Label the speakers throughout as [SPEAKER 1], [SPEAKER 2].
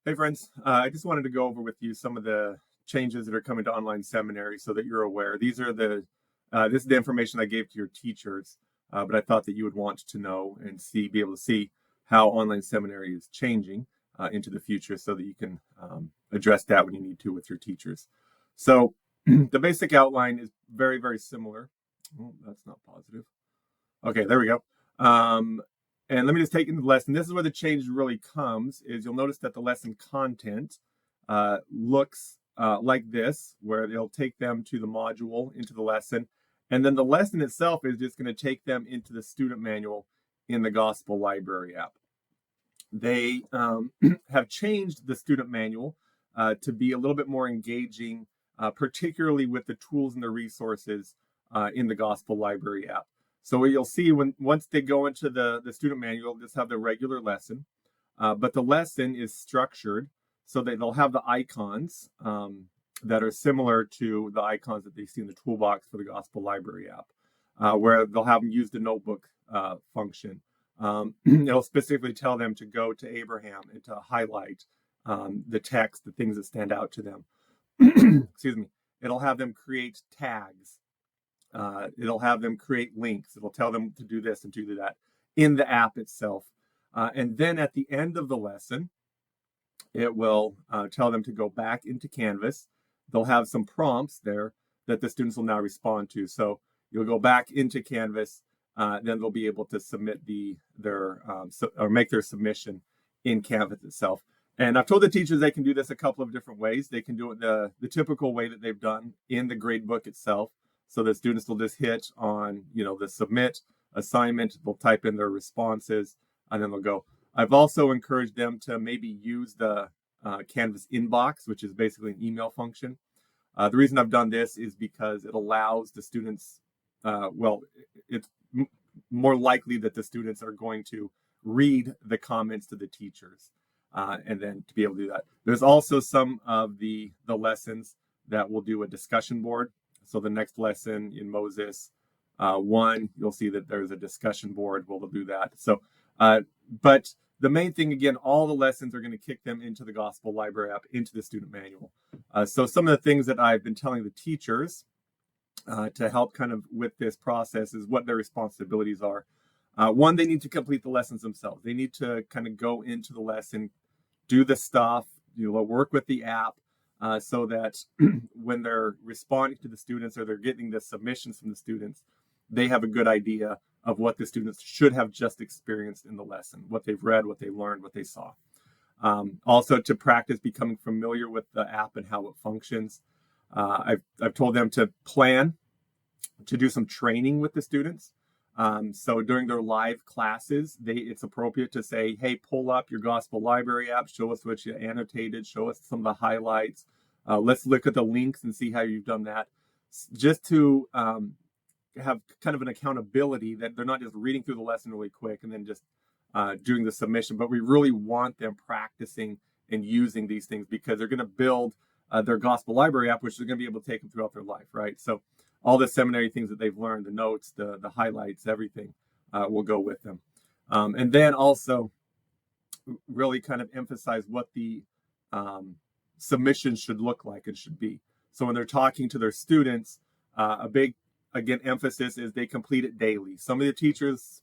[SPEAKER 1] Hey friends, I just wanted to go over with you some of the changes that are coming to Online Seminary so that you're aware. This is the information I gave to your teachers, but I thought that you would want to know and be able to see how Online Seminary is changing into the future so that you can address that when you need to with your teachers. So the basic outline is very, very similar. Oh, that's not positive. Okay, there we go. And let me just take into the lesson. This is where the change really comes, is you'll notice that the lesson content looks like this, where it'll take them to the module, into the lesson. And then the lesson itself is just going to take them into the student manual in the Gospel Library app. They have changed the student manual to be a little bit more engaging, particularly with the tools and the resources in the Gospel Library app. So what you'll see once they go into the student manual, they'll just have the regular lesson, but the lesson is structured so that they'll have the icons that are similar to the icons that they see in the toolbox for the Gospel Library app, where they'll have them use the notebook function. It'll specifically tell them to go to Abraham and to highlight the text, the things that stand out to them. Excuse me. It'll have them create tags. It'll have them create links. It'll tell them to do this and to do that in the app itself. And then at the end of the lesson, it will tell them to go back into Canvas. They'll have some prompts there that the students will now respond to. So you'll go back into Canvas, then they'll be able to submit or make their submission in Canvas itself. And I've told the teachers they can do this a couple of different ways. They can do it the typical way that they've done in the gradebook itself. So the students will just hit on, the submit assignment. They'll type in their responses, and then they'll go. I've also encouraged them to maybe use the Canvas inbox, which is basically an email function. The reason I've done this is because it allows the students, it's more likely that the students are going to read the comments to the teachers, and then to be able to do that. There's also some of the lessons that will do a discussion board. So the next lesson in Moses 1, you'll see that there's a discussion board. We'll do that. So, but the main thing, again, all the lessons are going to kick them into the Gospel Library app, into the student manual. So some of the things that I've been telling the teachers to help kind of with this process is what their responsibilities are. One, they need to complete the lessons themselves. They need to kind of go into the lesson, do the stuff, work with the app. So that when they're responding to the students or they're getting the submissions from the students, they have a good idea of what the students should have just experienced in the lesson, what they've read, what they learned, what they saw. Also to practice becoming familiar with the app and how it functions. I've told them to plan to do some training with the students. So during their live classes, it's appropriate to say, hey, pull up your Gospel Library app, show us what you annotated, show us some of the highlights. Let's look at the links and see how you've done that. Just to have kind of an accountability that they're not just reading through the lesson really quick and then just doing the submission, but we really want them practicing and using these things because they're going to build their Gospel Library app, which they're going to be able to take them throughout their life, right? So all the seminary things that they've learned, the notes, the highlights, everything will go with them. And then also really kind of emphasize what the submission should look like and should be. So when they're talking to their students, a big, again, emphasis is they complete it daily. Some of the teachers,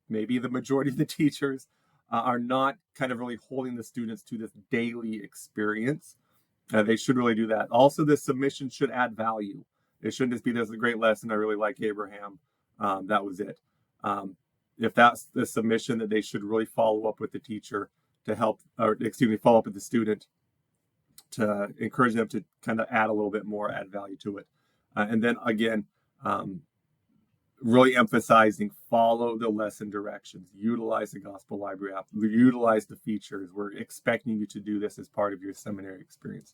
[SPEAKER 1] maybe the majority of the teachers, are not kind of really holding the students to this daily experience. They should really do that. Also, the submission should add value. It shouldn't just be, there's a great lesson, I really like Abraham. That was it. If that's the submission, that they should really follow up with the teacher to help, follow up with the student to encourage them to kind of add a little bit more, add value to it. And then again, really emphasizing follow the lesson directions, utilize the Gospel Library app, utilize the features. We're expecting you to do this as part of your seminary experience.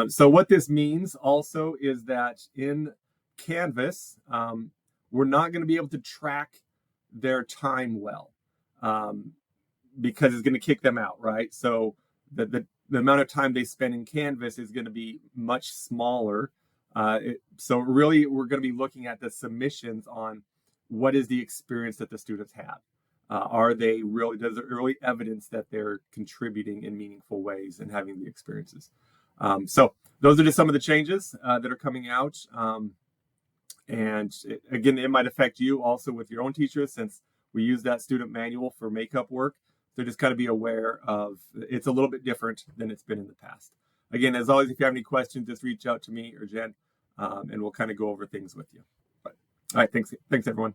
[SPEAKER 1] So what this means also is that in Canvas, we're not going to be able to track their time well because it's going to kick them out, right? So the amount of time they spend in Canvas is going to be much smaller. So really, we're going to be looking at the submissions on what is the experience that the students had. Does it really evidence that they're contributing in meaningful ways and having the experiences? So those are just some of the changes that are coming out. Again, it might affect you also with your own teachers, since we use that student manual for makeup work. So just kind of be aware of it's a little bit different than it's been in the past. Again, as always, if you have any questions, just reach out to me or Jen, and we'll kind of go over things with you. But all right, thanks everyone.